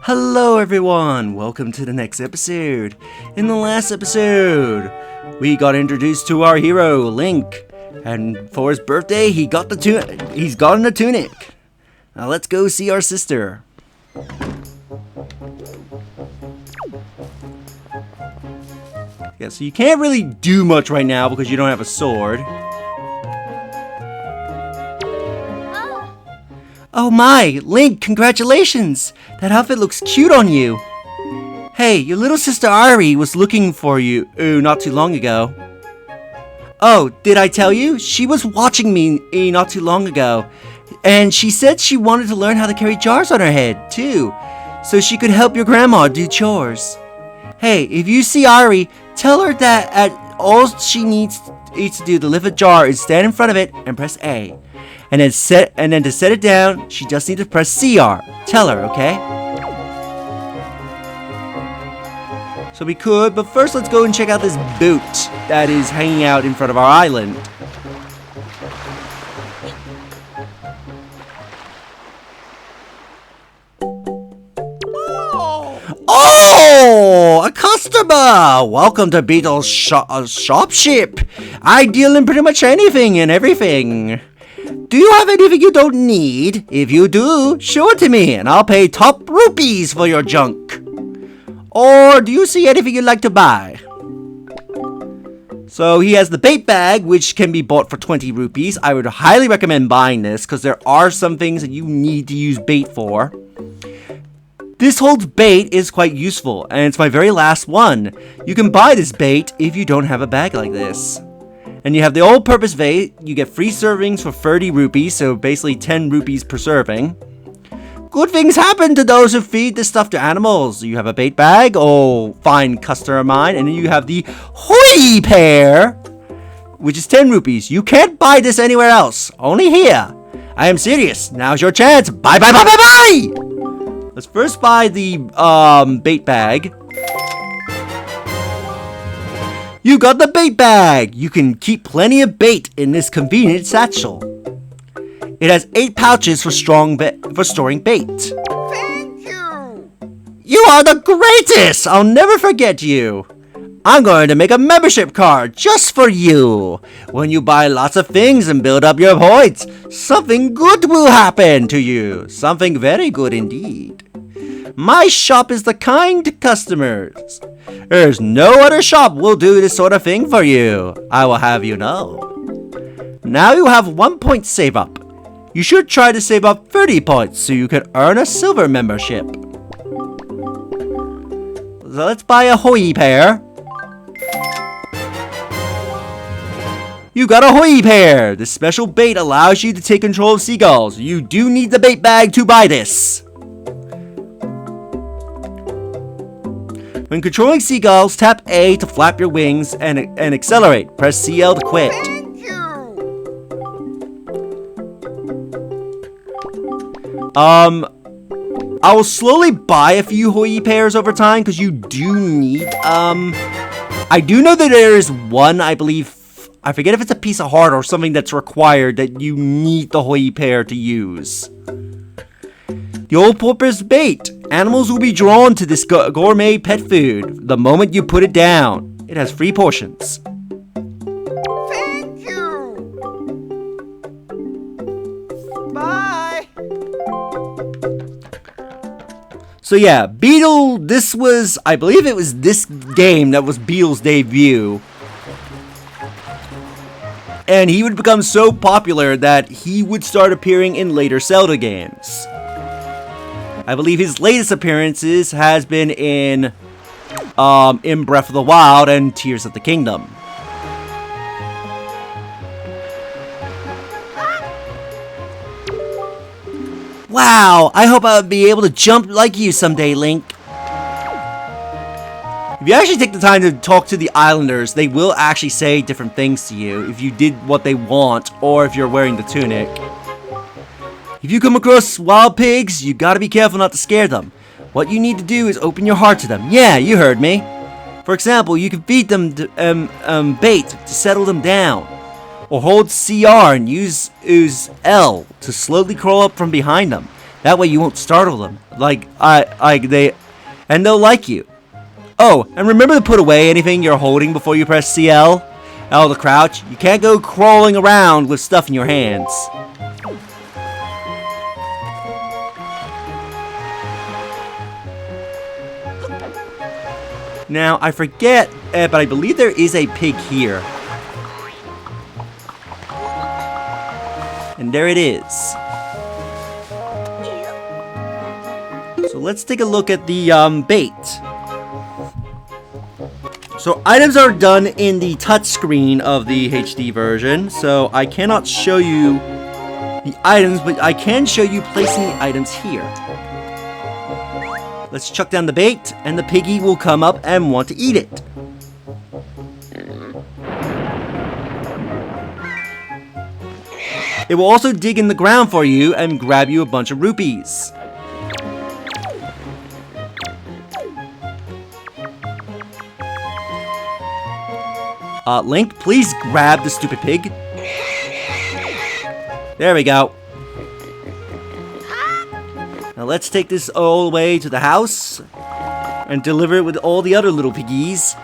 Hello everyone, welcome to the next episode. In the last episode, we got introduced to our hero, Link. And for his birthday, he's gotten a tunic. Now let's go see our sister. Yeah, so you can't really do much right now because you don't have a sword. Oh my, Link, congratulations! That outfit looks cute on you. Hey, your little sister Ari was looking for you not too long ago. Oh, did I tell you? She was watching me not too long ago. And she said she wanted to learn how to carry jars on her head, too. So she could help your grandma do chores. Hey, if you see Ari, tell her that all she needs to do to lift a jar is stand in front of it and press A. And then to set it down, she just needs to press CR. Tell her, okay? So we could, but first let's go and check out this boat that is hanging out in front of our island. Oh, a customer! Welcome to Beetle's shopship. I deal in pretty much anything and everything. Do you have anything you don't need? If you do, show it to me and I'll pay top rupees for your junk. Or do you see anything you'd like to buy? So he has the bait bag, which can be bought for 20 rupees. I would highly recommend buying this because there are some things that you need to use bait for. This holds bait is quite useful, and it's my very last one. You can buy this bait if you don't have a bag like this. And you have the all-purpose bait. You get free servings for 30 rupees, so basically 10 rupees per serving. Good things happen to those who feed this stuff to animals. You have a bait bag, oh, fine customer of mine, and then you have the Hoi pair, which is 10 rupees. You can't buy this anywhere else, only here. I am serious. Now's your chance. Bye, bye, bye, bye, bye! Let's first buy the bait bag. You got the bait bag! You can keep plenty of bait in this convenient satchel. It has 8 pouches for storing bait. Thank you! You are the greatest! I'll never forget you. I'm going to make a membership card just for you. When you buy lots of things and build up your points, something good will happen to you. Something very good indeed. My shop is the kind to customers. There's no other shop will do this sort of thing for you. I will have you know. Now you have 1 point save up. You should try to save up 30 points so you can earn a silver membership. So let's buy a Hoi pair. You got a Hoi pair. This special bait allows you to take control of seagulls. You do need the bait bag to buy this. When controlling seagulls, tap A to flap your wings and accelerate. Press CL to quit. Thank you! I will slowly buy a few Hoi pairs over time because you do need, I do know that there is one, I believe, I forget if it's a piece of heart or something that's required that you need the Hoi pair to use. The all-purpose bait. Animals will be drawn to this gourmet pet food the moment you put it down. It has 3 portions. Thank you! Bye! So yeah, Beetle, this was, I believe it was this game that was Beetle's debut. And he would become so popular that he would start appearing in later Zelda games. I believe his latest appearances has been in Breath of the Wild and Tears of the Kingdom. Wow, I hope I'll be able to jump like you someday, Link. If you actually take the time to talk to the islanders, they will actually say different things to you if you did what they want or if you're wearing the tunic. If you come across wild pigs, you gotta be careful not to scare them. What you need to do is open your heart to them. Yeah, you heard me. For example, you can feed them bait to settle them down, or hold CR and use L to slowly crawl up from behind them. That way you won't startle them, and they'll like you. Oh, and remember to put away anything you're holding before you press CL. Oh, the crouch. You can't go crawling around with stuff in your hands. Now, I forget, but I believe there is a pig here. And there it is. So let's take a look at the bait. So items are done in the touchscreen of the HD version, so I cannot show you the items, but I can show you placing the items here. Let's chuck down the bait, and the piggy will come up and want to eat it. It will also dig in the ground for you and grab you a bunch of rupees. Link, please grab the stupid pig. There we go. Now let's take this all the way to the house and deliver it with all the other little piggies.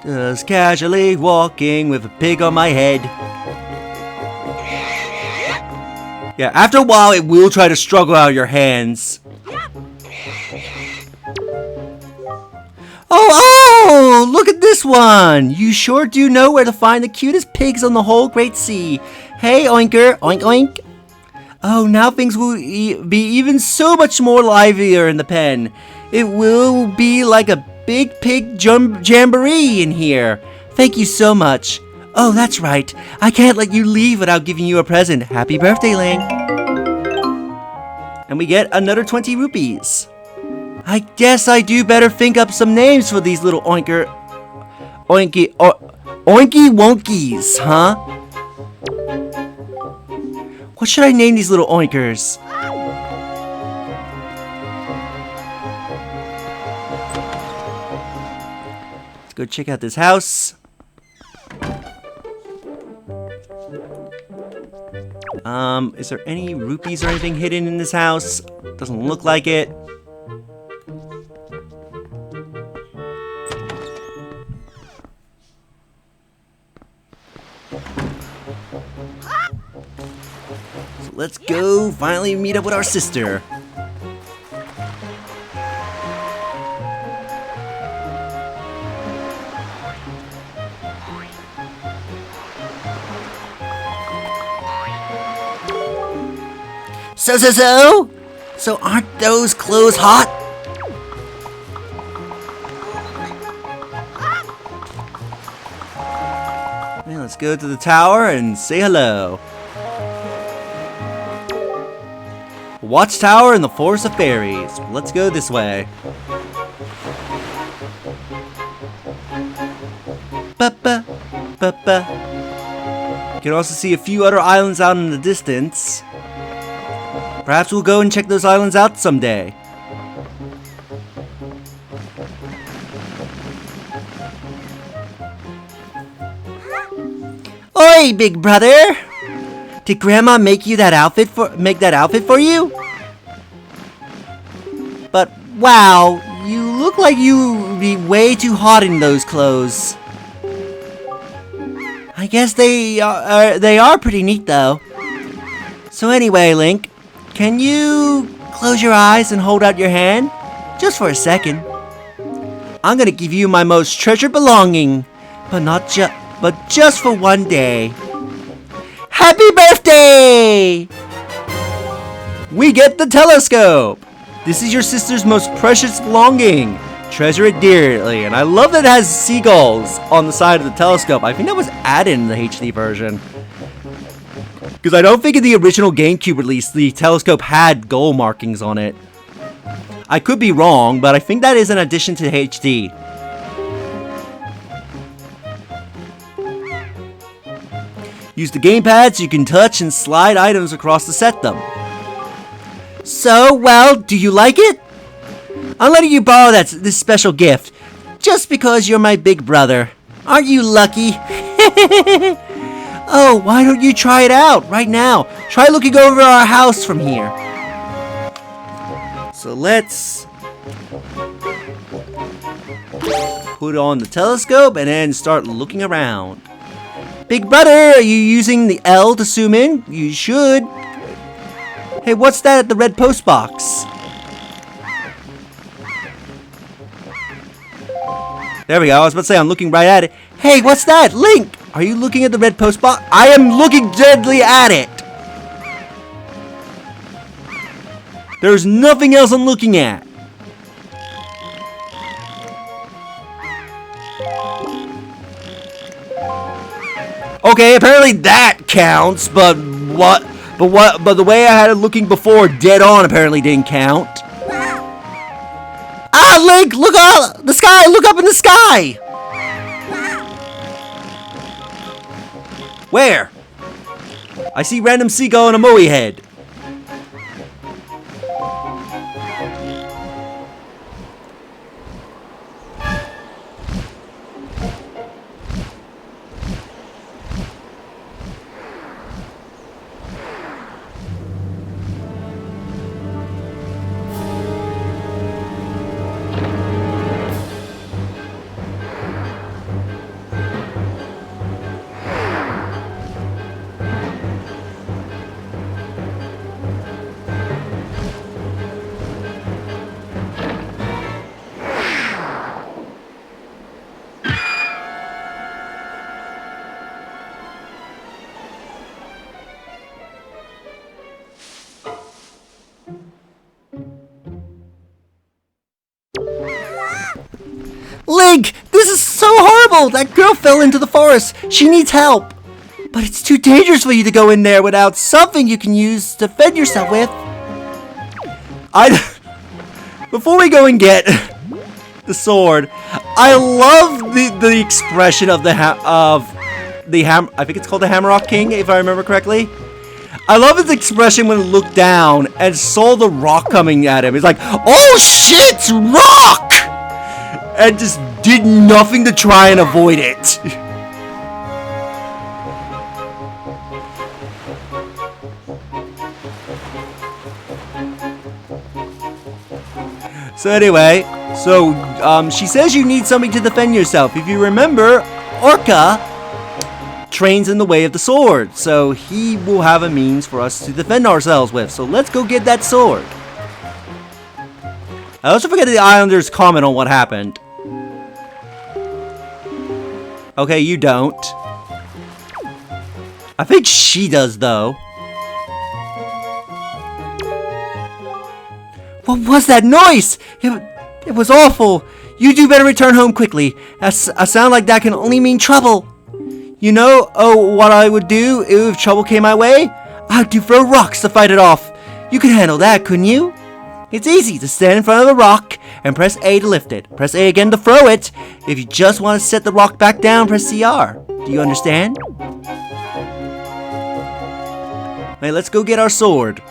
Just casually walking with a pig on my head. Yeah, after a while it will try to struggle out of your hands. Oh, look at this one! You sure do know where to find the cutest pigs on the whole Great Sea. Hey, Oinker, oink oink. Oh, now things will be even so much more livelier in the pen. It will be like a big pig jamboree in here. Thank you so much. Oh, that's right. I can't let you leave without giving you a present. Happy birthday, Link. And we get another 20 rupees. I guess I do better think up some names for these little oinky wonkies, huh? What should I name these little oinkers? Let's go check out this house. Is there any rupees or anything hidden in this house? Doesn't look like it. So let's go finally meet up with our sister. So aren't those clothes hot? Yeah, let's go to the tower and say hello. Watchtower in the Forest of Fairies. Let's go this way. Ba-ba, ba-ba. You can also see a few other islands out in the distance. Perhaps we'll go and check those islands out someday. Oi, big brother! Did Grandma make that outfit for you? But wow, you look like you would be way too hot in those clothes. I guess they are pretty neat though. So anyway, Link, can you close your eyes and hold out your hand? Just for a second. I'm gonna give you my most treasured belonging, but just for one day. Happy birthday! We get the telescope! This is your sister's most precious belonging. Treasure it dearly. And I love that it has seagulls on the side of the telescope. I think that was added in the HD version. Because I don't think in the original GameCube release, the telescope had goal markings on it. I could be wrong, but I think that is an addition to HD. Use the gamepad so you can touch and slide items across to set them. So, well, do you like it? I'm letting you borrow this special gift, just because you're my big brother. Aren't you lucky? Oh, why don't you try it out right now? Try looking over our house from here. So let's put on the telescope and then start looking around. Big brother, are you using the L to zoom in? You should. Hey, what's that at the red post box? There we go. I was about to say I'm looking right at it. Hey, what's that? Link! Are you looking at the red post box? I am looking deadly at it! There's nothing else I'm looking at. Okay, apparently that counts, but the way I had it looking before dead on apparently didn't count. Ah, Link, look up the sky, look up in the sky. Where? I see random seagull and a moe head. Link, this is so horrible! That girl fell into the forest. She needs help. But it's too dangerous for you to go in there without something you can use to defend yourself with. Before we go and get the sword, I love the expression of I think it's called the Hammerrock King, if I remember correctly. I love his expression when he looked down and saw the rock coming at him. He's like, "Oh shit, rock!" And just did nothing to try and avoid it. So anyway, she says you need something to defend yourself. If you remember, Orca trains in the way of the sword, so he will have a means for us to defend ourselves with. So let's go get that sword. I also forget the Islanders' comment on what happened. Okay, you don't. I think she does, though. What was that noise? It was awful. You do better return home quickly. A sound like that can only mean trouble. You know, what I would do if trouble came my way? I'd throw rocks to fight it off. You could handle that, couldn't you? It's easy to stand in front of a rock and press A to lift it. Press A again to throw it. If you just want to set the rock back down, press CR. Do you understand? Hey, let's go get our sword.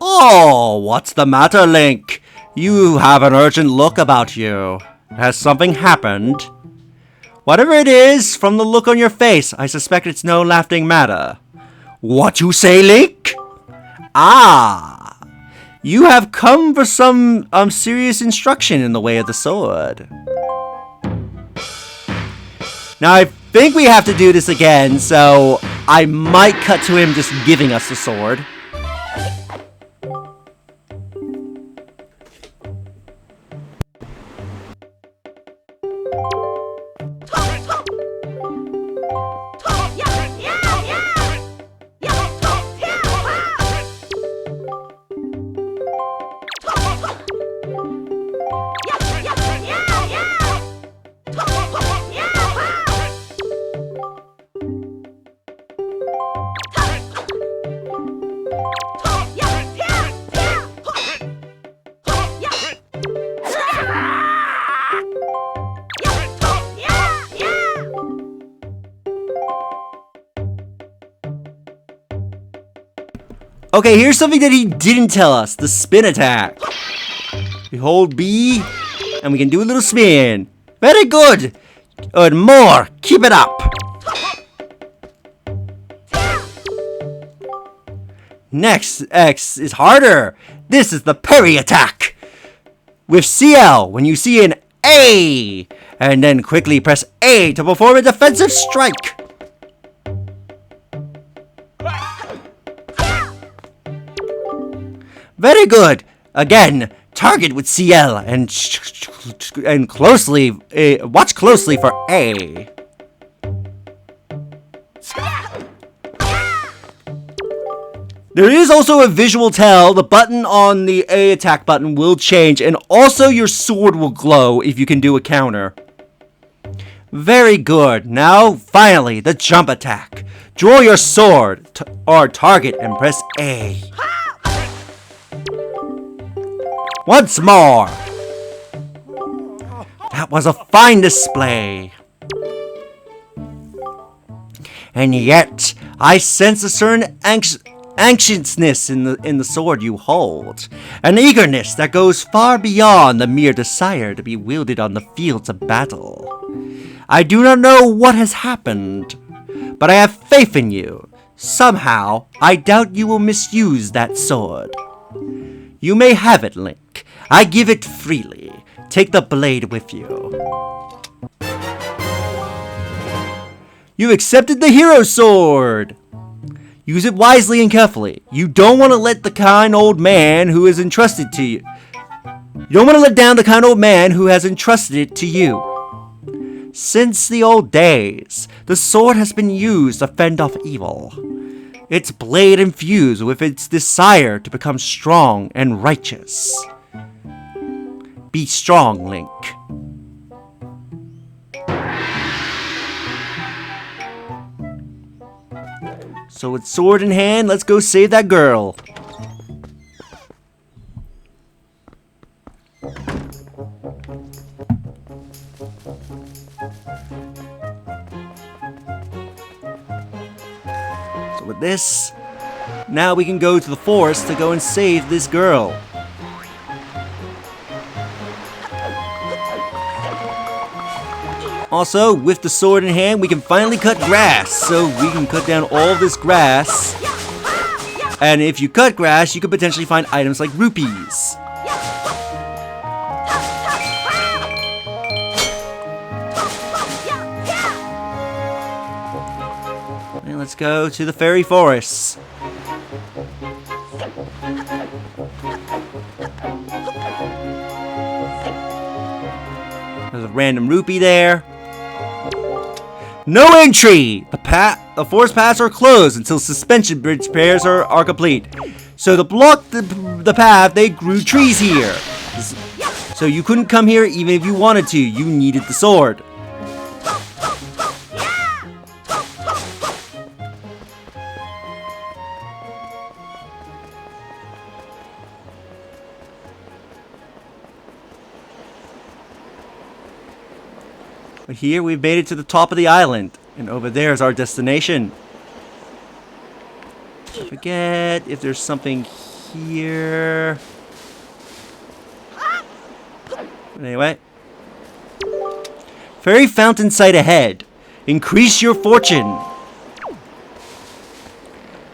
Oh, what's the matter, Link? You have an urgent look about you. Has something happened? Whatever it is, from the look on your face, I suspect it's no laughing matter. What you say, Link? Ah, you have come for some serious instruction in the way of the sword. Now, I think we have to do this again, so I might cut to him just giving us the sword. Okay, here's something that he didn't tell us. The spin attack. We hold B, and we can do a little spin. Very good. And more. Keep it up. Next, X is harder. This is the parry attack. With CL, when you see an A, and then quickly press A to perform a defensive strike. Very good. Again, target with CL and closely watch closely for A. There is also a visual tell. The button on the A attack button will change, and also your sword will glow if you can do a counter. Very good. Now, finally, the jump attack. Draw your sword or target and press A. Once more. That was a fine display. And yet, I sense a certain anxiousness in the sword you hold. An eagerness that goes far beyond the mere desire to be wielded on the fields of battle. I do not know what has happened, but I have faith in you. Somehow, I doubt you will misuse that sword. You may have it, Link. I give it freely. Take the blade with you. You've accepted the hero sword! Use it wisely and carefully. You don't want to let the kind old man who is entrusted to you. You don't want to let down the kind old man who has entrusted it to you. Since the old days, the sword has been used to fend off evil. Its blade infused with its desire to become strong and righteous. Be strong, Link. So with sword in hand, let's go save that girl. So with this, now we can go to the forest to go and save this girl. Also, with the sword in hand, we can finally cut grass. So we can cut down all this grass. And if you cut grass, you could potentially find items like rupees. And let's go to the fairy forests. There's a random rupee there. No entry! The forest paths are closed until suspension bridge repairs are complete. So to block the path, they grew trees here. So you couldn't come here even if you wanted to. You needed the sword. But here we've made it to the top of the island, and over there is our destination. I forget if there's something here. But anyway. Fairy fountain sight ahead. Increase your fortune.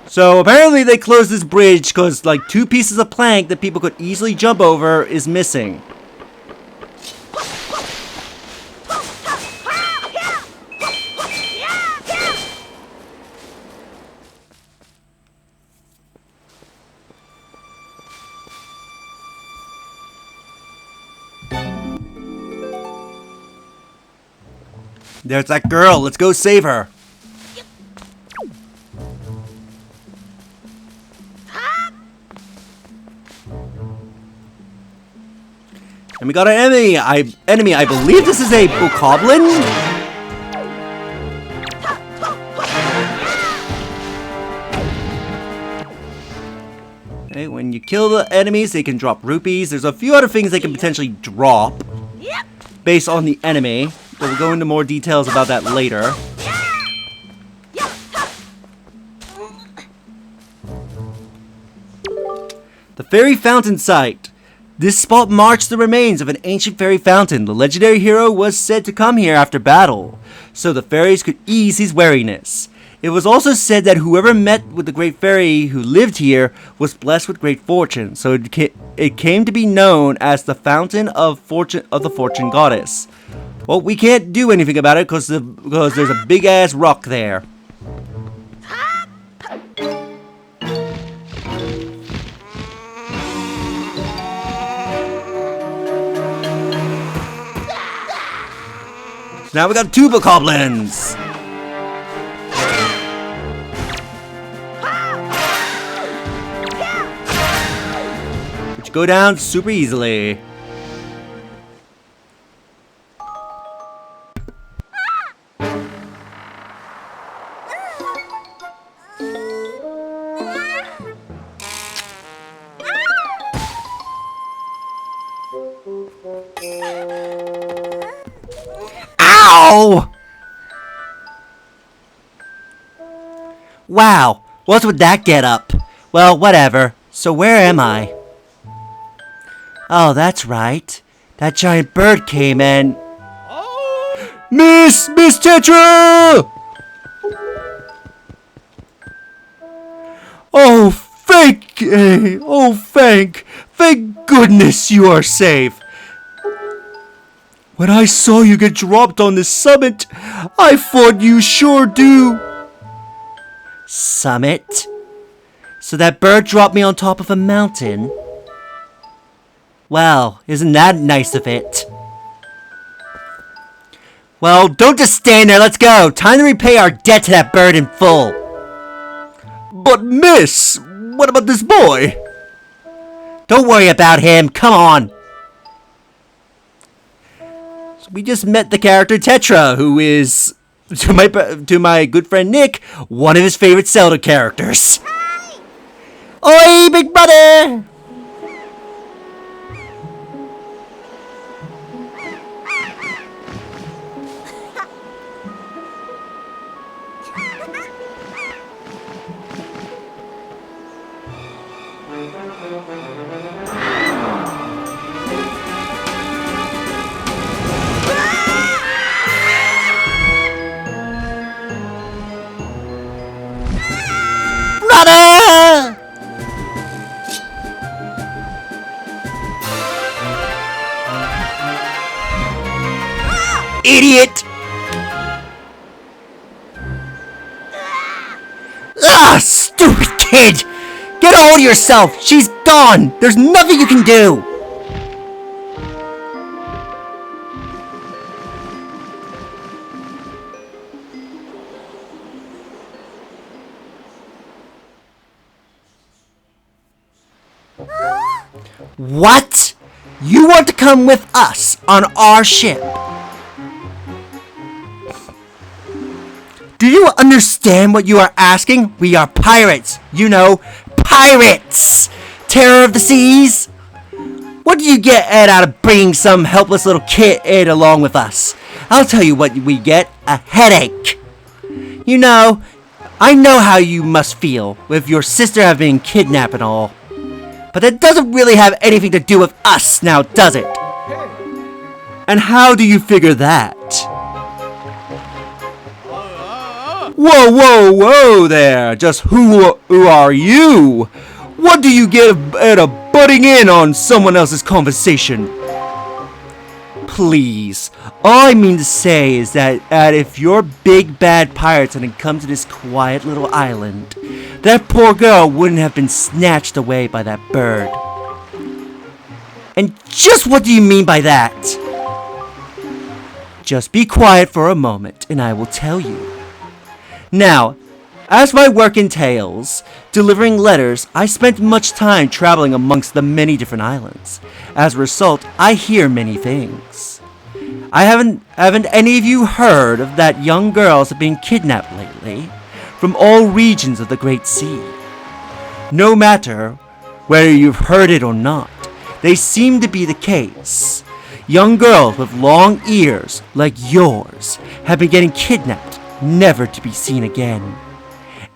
So apparently they closed this bridge because like 2 pieces of plank that people could easily jump over is missing. There's that girl. Let's go save her. And we got an enemy. I believe this is a bokoblin. Okay, when you kill the enemies, they can drop rupees. There's a few other things they can potentially drop based on the enemy. But we'll go into more details about that later. The fairy fountain site. This spot marks the remains of an ancient fairy fountain. The legendary hero was said to come here after battle, so the fairies could ease his weariness. It was also said that whoever met with the great fairy who lived here was blessed with great fortune, so it came to be known as the Fountain of Fortune of the Fortune Goddess. Well, we can't do anything about it because there's a big ass rock there. Now we got tuba goblins. Which go down super easily. Ow! Wow, what's with that get up? Well, whatever. So where am I? Oh, that's right. That giant bird came and... Miss Tetra! Thank goodness you are safe. When I saw you get dropped on this summit, I thought you sure do. Summit? So that bird dropped me on top of a mountain? Well, isn't that nice of it? Well, don't just stand there, let's go. Time to repay our debt to that bird in full. But miss, what about this boy? Don't worry about him, come on. We just met the character Tetra, who is, to my good friend Nick, one of his favorite Zelda characters. Hi. Oi, big brother! Brother! Idiot! Ah, stupid kid! Get a hold of yourself! She's gone! There's nothing you can do! What? You want to come with us on our ship? Do you understand what you are asking? We are pirates. You know, pirates! Terror of the seas? What do you get out of bringing some helpless little kid along with us? I'll tell you what we get. A headache. You know, I know how you must feel with your sister having been kidnapped and all. But that doesn't really have anything to do with us now, does it? And how do you figure that? Whoa there! Just who are you? What do you get out of butting in on someone else's conversation? Please, all I mean to say is that if you're big bad pirates hadn't come to this quiet little island, that poor girl wouldn't have been snatched away by that bird. And just what do you mean by that? Just be quiet for a moment and I will tell you. Now, as my work entails, delivering letters, I spent much time traveling amongst the many different islands. As a result, I hear many things. Haven't any of you heard of that young girls have been kidnapped lately? From all regions of the Great Sea. No matter whether you've heard it or not, they seem to be the case. Young girls with long ears, like yours, have been getting kidnapped, never to be seen again.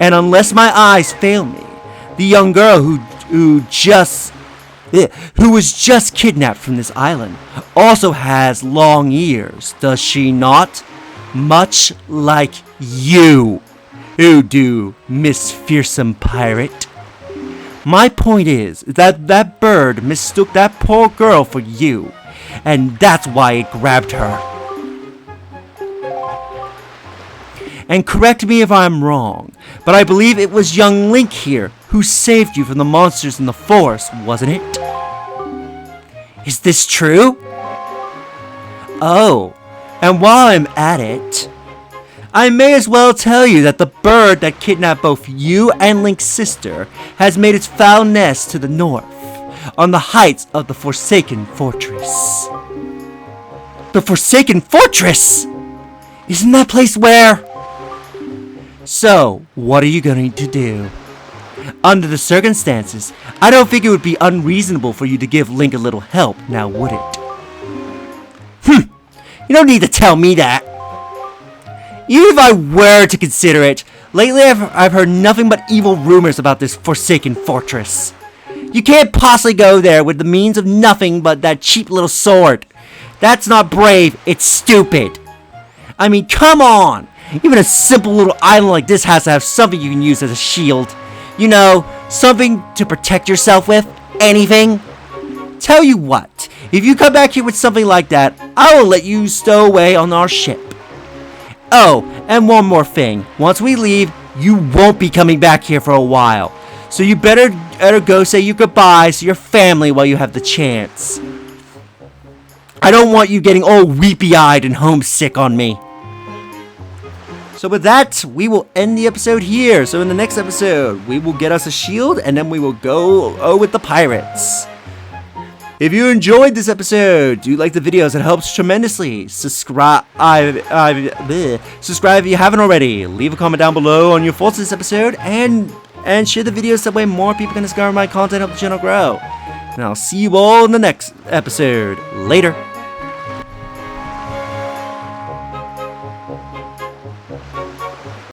And unless my eyes fail me, the young girl who was just kidnapped from this island, also has long ears, does she not? Much like you, who do, Miss Fearsome Pirate. My point is that that bird mistook that poor girl for you, and that's why it grabbed her. And correct me if I'm wrong, but I believe it was young Link here who saved you from the monsters in the forest, wasn't it? Is this true? Oh, and while I'm at it, I may as well tell you that the bird that kidnapped both you and Link's sister has made its foul nest to the north, on the heights of the Forsaken Fortress. The Forsaken Fortress? Isn't that place where... So, what are you going to do? Under the circumstances, I don't think it would be unreasonable for you to give Link a little help, now would it? You don't need to tell me that. Even if I were to consider it, lately I've heard nothing but evil rumors about this Forsaken Fortress. You can't possibly go there with the means of nothing but that cheap little sword. That's not brave, it's stupid. I mean, come on! Even a simple little island like this has to have something you can use as a shield. You know, something to protect yourself with. Anything. Tell you what, if you come back here with something like that, I will let you stow away on our ship. Oh, and one more thing. Once we leave, you won't be coming back here for a while. So you better go say your goodbyes to your family while you have the chance. I don't want you getting all weepy-eyed and homesick on me. So with that, we will end the episode here. So in the next episode, we will get us a shield, and then we will go with the pirates. If you enjoyed this episode, do like the videos, it helps tremendously. Subscribe if you haven't already. Leave a comment down below on your thoughts on this episode, and share the videos, that way more people can discover my content, help the channel grow. And I'll see you all in the next episode. Later.